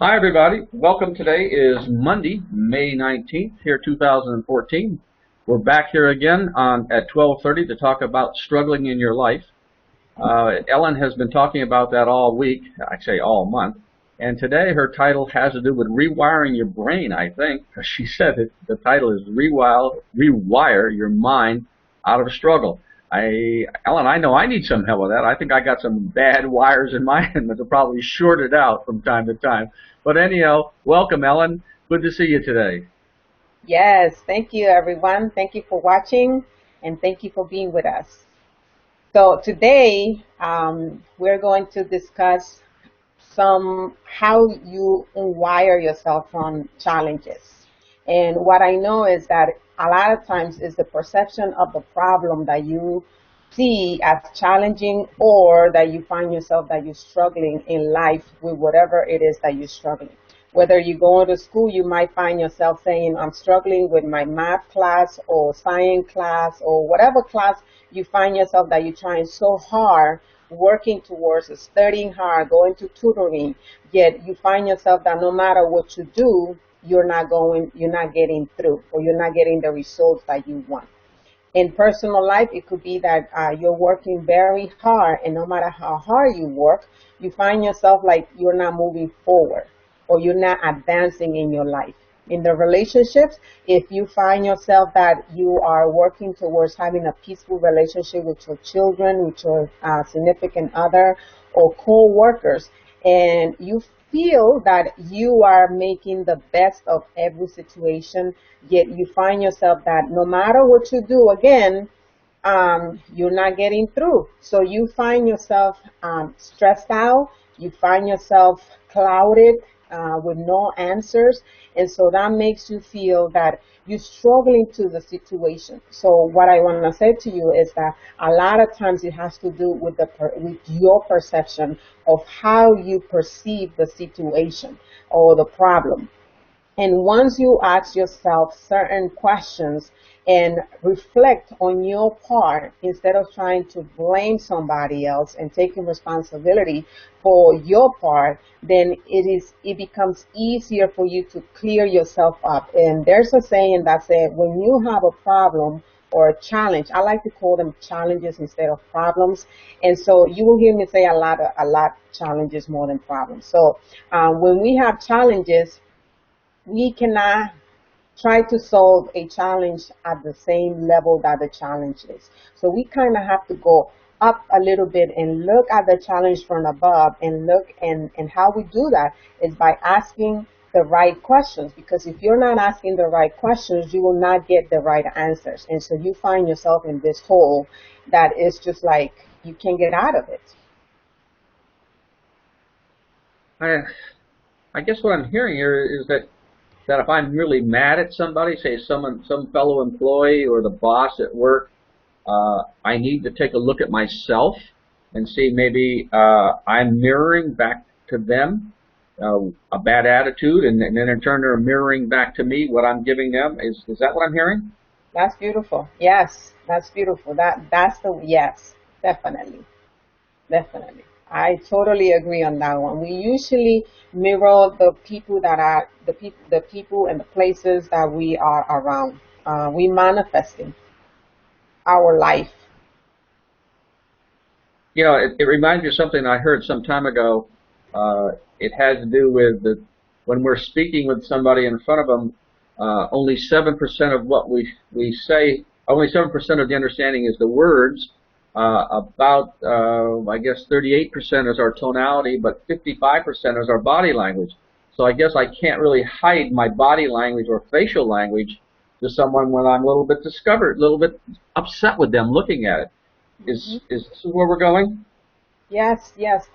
Hi, everybody. Welcome. Today is Monday, May 19th, here 2014. We're back here again at 12:30 to talk about struggling in your life. Ellen has been talking about that all week, I say all month. And today her title has to do with rewiring your brain, I think. She said the title is Rewire Your Mind Out of Struggle. Ellen, I know I need some help with that. I think I got some bad wires in my head that are probably shorted out from time to time. But anyhow, welcome, Ellen. Good to see you today. Yes, thank you, everyone. Thank you for watching, and thank you for being with us. So today, we're going to discuss how you wire yourself from challenges. And what I know is that a lot of times is the perception of the problem that you see as challenging, or that you find yourself that you're struggling in life with whatever it is that you're struggling. Whether you go to school, you might find yourself saying, I'm struggling with my math class or science class or whatever class you find yourself that you're trying so hard, working towards, studying hard, going to tutoring, yet you find yourself that no matter what you do, you're not getting through, or you're not getting the results that you want. In personal life, it could be that you're working very hard, and no matter how hard you work, you find yourself like you're not moving forward, or you're not advancing in your life. In the relationships, if you find yourself that you are working towards having a peaceful relationship with your children, with your significant other, or co-workers, and you feel that you are making the best of every situation, yet you find yourself that no matter what you do, again, you're not getting through. So you find yourself stressed out, you find yourself clouded with no answers, and so that makes you feel that you're struggling to the situation. So what I want to say to you is that a lot of times it has to do with with your perception of how you perceive the situation or the problem. And once you ask yourself certain questions and reflect on your part, instead of trying to blame somebody else and taking responsibility for your part, then it becomes easier for you to clear yourself up. And there's a saying that says, when you have a problem or a challenge, I like to call them challenges instead of problems. And so you will hear me say a lot challenges more than problems. So when we have challenges, we cannot try to solve a challenge at the same level that the challenge is. So we kind of have to go up a little bit and look at the challenge from above, and and how we do that is by asking the right questions. Because if you're not asking the right questions, you will not get the right answers. And so you find yourself in this hole that is just like you can't get out of it. I guess what I'm hearing here is that if I'm really mad at somebody, say some fellow employee or the boss at work, I need to take a look at myself and see maybe I'm mirroring back to them a bad attitude, and then in turn they're mirroring back to me what I'm giving them. Is that what I'm hearing? That's beautiful. Yes, that's beautiful. Yes, definitely. Definitely. I totally agree on that one. We usually mirror the people and the places that we are around. We manifesting our life. You know, it reminds me of something I heard some time ago. It has to do with when we're speaking with somebody in front of them, only 7% of what we say, only 7% of the understanding is the words. I guess 38% is our tonality, but 55% is our body language. So I guess I can't really hide my body language or facial language to someone when I'm a little bit discovered, a little bit upset with them looking at it. Is this where we're going? Yes, yes.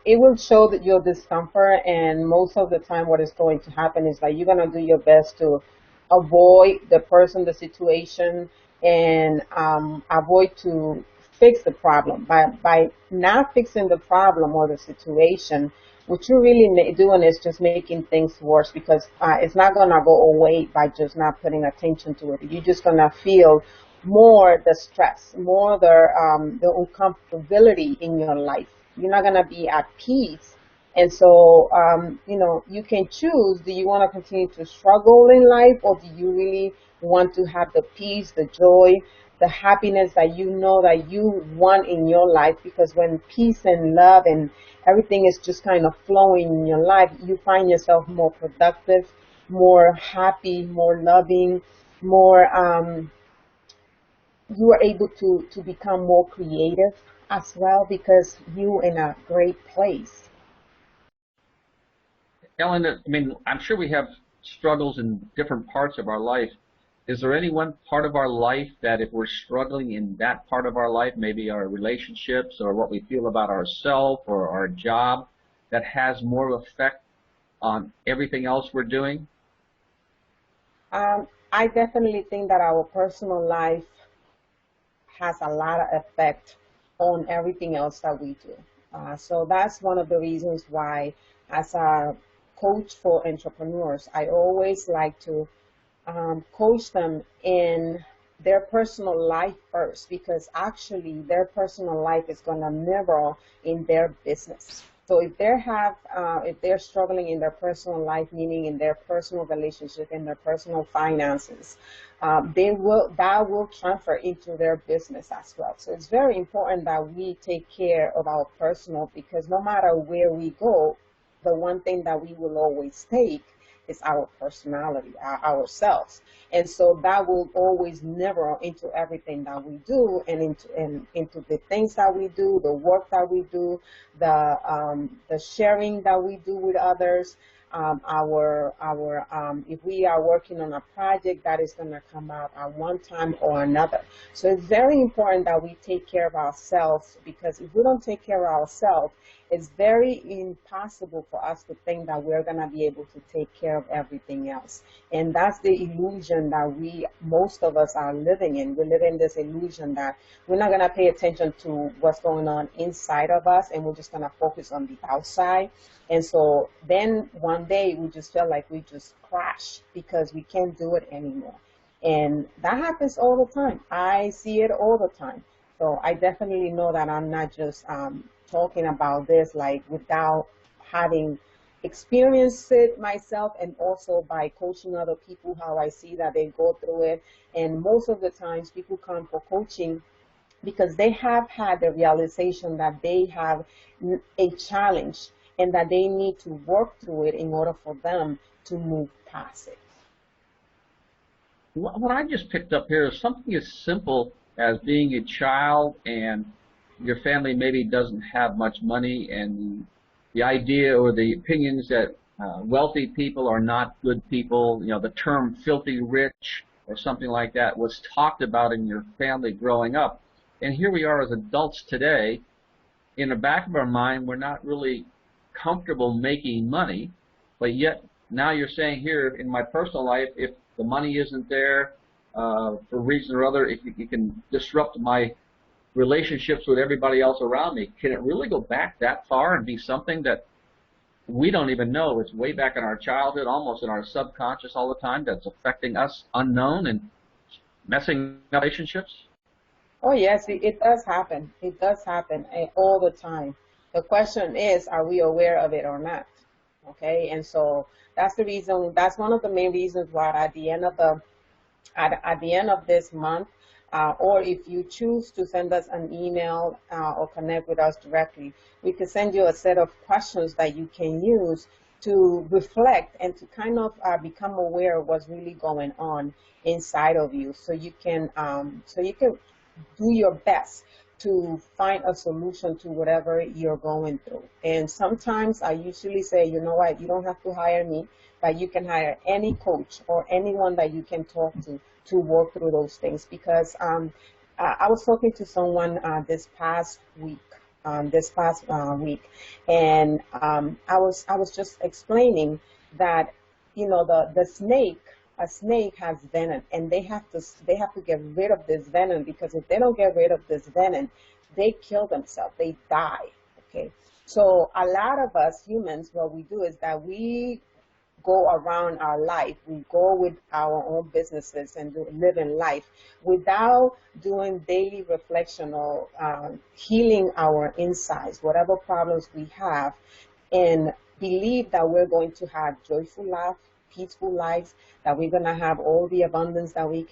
It will show that your discomfort, and most of the time what is going to happen is that you're going to do your best to avoid the person, the situation, and avoid to fix the problem. By not fixing the problem or the situation, what you're really doing is just making things worse, because it's not going to go away by just not putting attention to it. You're just going to feel more the stress, more the uncomfortability in your life. You're not going to be at peace And so, you can choose, do you want to continue to struggle in life, or do you really want to have the peace, the joy, the happiness that you know that you want in your life? Because when peace and love and everything is just kind of flowing in your life, you find yourself more productive, more happy, more loving, more, you are able to become more creative as well because you're in a great place. Ellen, I mean, I'm sure we have struggles in different parts of our life. Is there any one part of our life that if we're struggling in that part of our life, maybe our relationships or what we feel about ourselves or our job, that has more effect on everything else we're doing? I definitely think that our personal life has a lot of effect on everything else that we do. So that's one of the reasons why, as a coach for entrepreneurs, I always like to coach them in their personal life first, because actually their personal life is going to mirror in their business. So if they're struggling in their personal life, meaning in their personal relationship, in their personal finances, that will transfer into their business as well. So it's very important that we take care of our personal, because no matter where we go, the one thing that we will always take is our personality, ourselves. And so that will always mirror into everything that we do, and into the things that we do, the work that we do, the sharing that we do with others. If we are working on a project that is going to come out at one time or another. So it's very important that we take care of ourselves, because if we don't take care of ourselves, it's very impossible for us to think that we're going to be able to take care of everything else. And that's the illusion that most of us are living in. We live in this illusion that we're not going to pay attention to what's going on inside of us, and we're just going to focus on the outside. And so then one day we just feel like we just crash because we can't do it anymore. And that happens all the time. I see it all the time. So I definitely know that I'm not just talking about this like without having experienced it myself, and also by coaching other people, how I see that they go through it. And most of the times people come for coaching because they have had the realization that they have a challenge, and that they need to work through it in order for them to move past it. What I just picked up here is something as simple as being a child and your family maybe doesn't have much money, and the idea or the opinions that wealthy people are not good people, the term filthy rich or something like that was talked about in your family growing up. And here we are as adults today, in the back of our mind, we're not really comfortable making money, but yet now you're saying here in my personal life, if the money isn't there for a reason or other, if it can disrupt my relationships with everybody else around me, can it really go back that far and be something that we don't even know? It's way back in our childhood, almost in our subconscious all the time, that's affecting us unknown and messing up relationships? Oh, yes, it does happen. It does happen all the time. The question is, are we aware of it or not? Okay, and so that's the reason. That's one of the main reasons why at the end of this month, or if you choose to send us an email or connect with us directly, we can send you a set of questions that you can use to reflect and to kind of become aware of what's really going on inside of you, so you can do your best to find a solution to whatever you're going through. And sometimes I usually say, you know what, you don't have to hire me, but you can hire any coach or anyone that you can talk to work through those things. Because I was talking to someone this past week, and I was just explaining that, the snake, a snake has venom, and they have to get rid of this venom, because if they don't get rid of this venom, they kill themselves, they die. Okay, so a lot of us humans, what we do is that we go around our life, we go with our own businesses and live in life without doing daily reflection or healing our insides, whatever problems we have. and believe that we're going to have joyful life, peaceful lives, that we're going to have all the abundance that we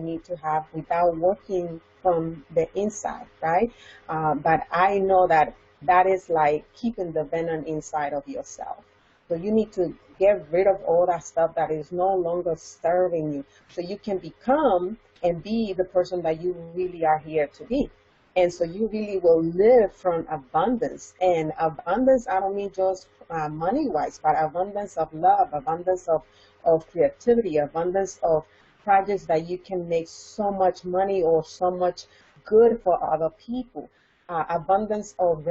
need to have without working from the inside, right? But I know that that is like keeping the venom inside of yourself. So you need to get rid of all that stuff that is no longer serving you, so you can become and be the person that you really are here to be. And so you really will live from abundance. And abundance, I don't mean just money-wise, but abundance of love, abundance of creativity, abundance of projects that you can make so much money or so much good for other people. Abundance of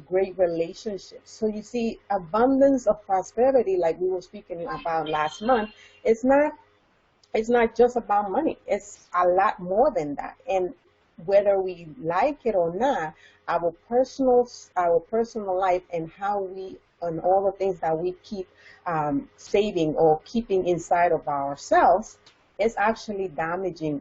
great relationships. So you see, abundance of prosperity, like we were speaking about last month, it's not just about money. It's a lot more than that. And whether we like it or not, our personal life and how we and all the things that we keep saving or keeping inside of ourselves is actually damaging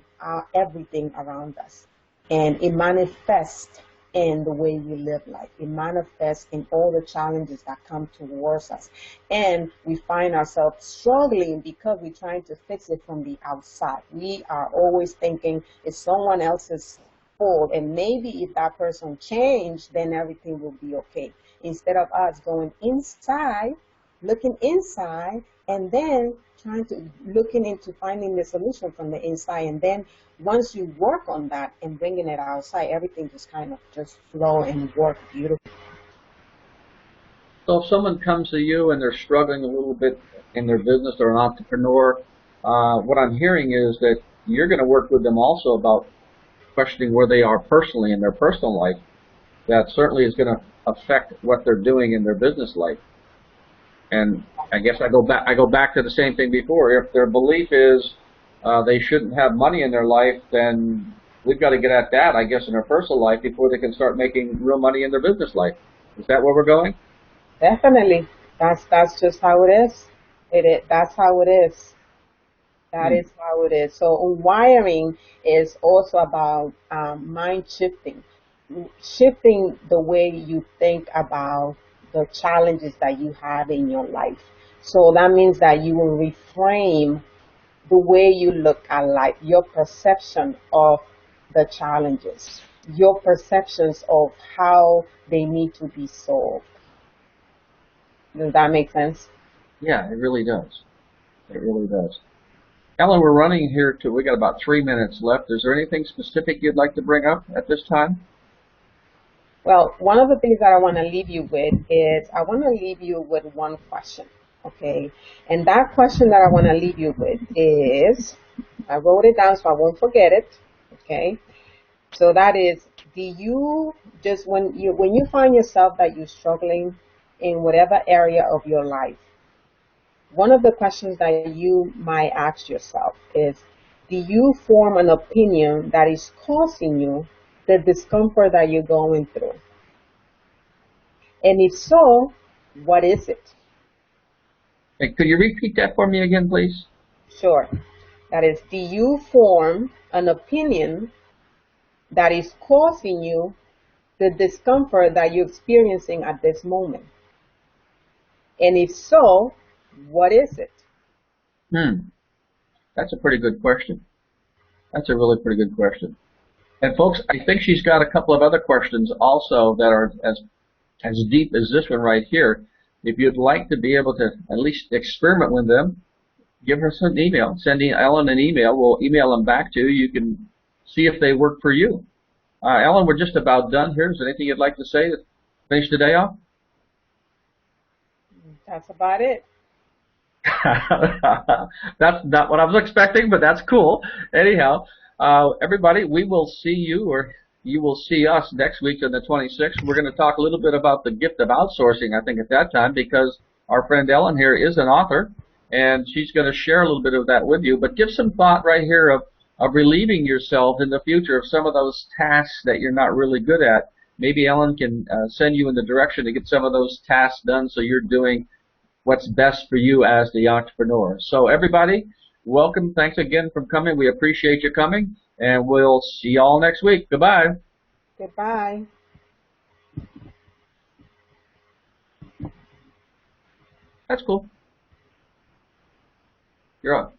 everything around us, and it manifests in the way we live life. It manifests in all the challenges that come towards us. And we find ourselves struggling because we're trying to fix it from the outside. We are always thinking it's someone else's fault, and maybe if that person changed, then everything will be okay. Instead of us going inside, looking inside, and then looking into finding the solution from the inside. And then once you work on that and bringing it outside, everything just kind of just flow and work beautifully. So if someone comes to you and they're struggling a little bit in their business or an entrepreneur, what I'm hearing is that you're going to work with them also about questioning where they are personally in their personal life. That certainly is going to affect what they're doing in their business life. And I guess I go back to the same thing before. If their belief is they shouldn't have money in their life, then we've got to get at that, I guess, in their personal life before they can start making real money in their business life. Is that where we're going? Definitely. That's just how it is. That's how it is. That is how it is. So wiring is also about mind shifting the way you think about the challenges that you have in your life. So that means that you will reframe the way you look at life, your perception of the challenges, your perceptions of how they need to be solved. Does that make sense? Yeah, it really does. It really does. Ellen, we're running here we got about 3 minutes left. Is there anything specific you'd like to bring up at this time? Well, one of the things that I want to leave you with is I want to leave you with one question, okay? And that question that I want to leave you with is, I wrote it down so I won't forget it, okay? So that is, do you just, when you find yourself that you're struggling in whatever area of your life, one of the questions that you might ask yourself is, do you form an opinion that is causing you the discomfort that you're going through? And if so, what is it? Hey, could you repeat that for me again, please? Sure. That is, do you form an opinion that is causing you the discomfort that you're experiencing at this moment? And if so, what is it? That's a pretty good question. That's a really pretty good question. And folks, I think she's got a couple of other questions also that are as deep as this one right here. If you'd like to be able to at least experiment with them, give her some email. Send Ellen an email. We'll email them back to you. You can see if they work for you. Ellen, we're just about done here. Is there anything you'd like to say to finish the day off? That's about it. That's not what I was expecting, but that's cool. Anyhow, everybody, we will see you, or you will see us next week on the 26th. We're going to talk a little bit about the gift of outsourcing, I think, at that time, because our friend Ellen here is an author, and she's going to share a little bit of that with you. But give some thought right here of relieving yourself in the future of some of those tasks that you're not really good at. Maybe Ellen can send you in the direction to get some of those tasks done so you're doing what's best for you as the entrepreneur. So everybody, welcome. Thanks again for coming. We appreciate you coming, and we'll see you all next week. Goodbye. Goodbye. That's cool. You're on.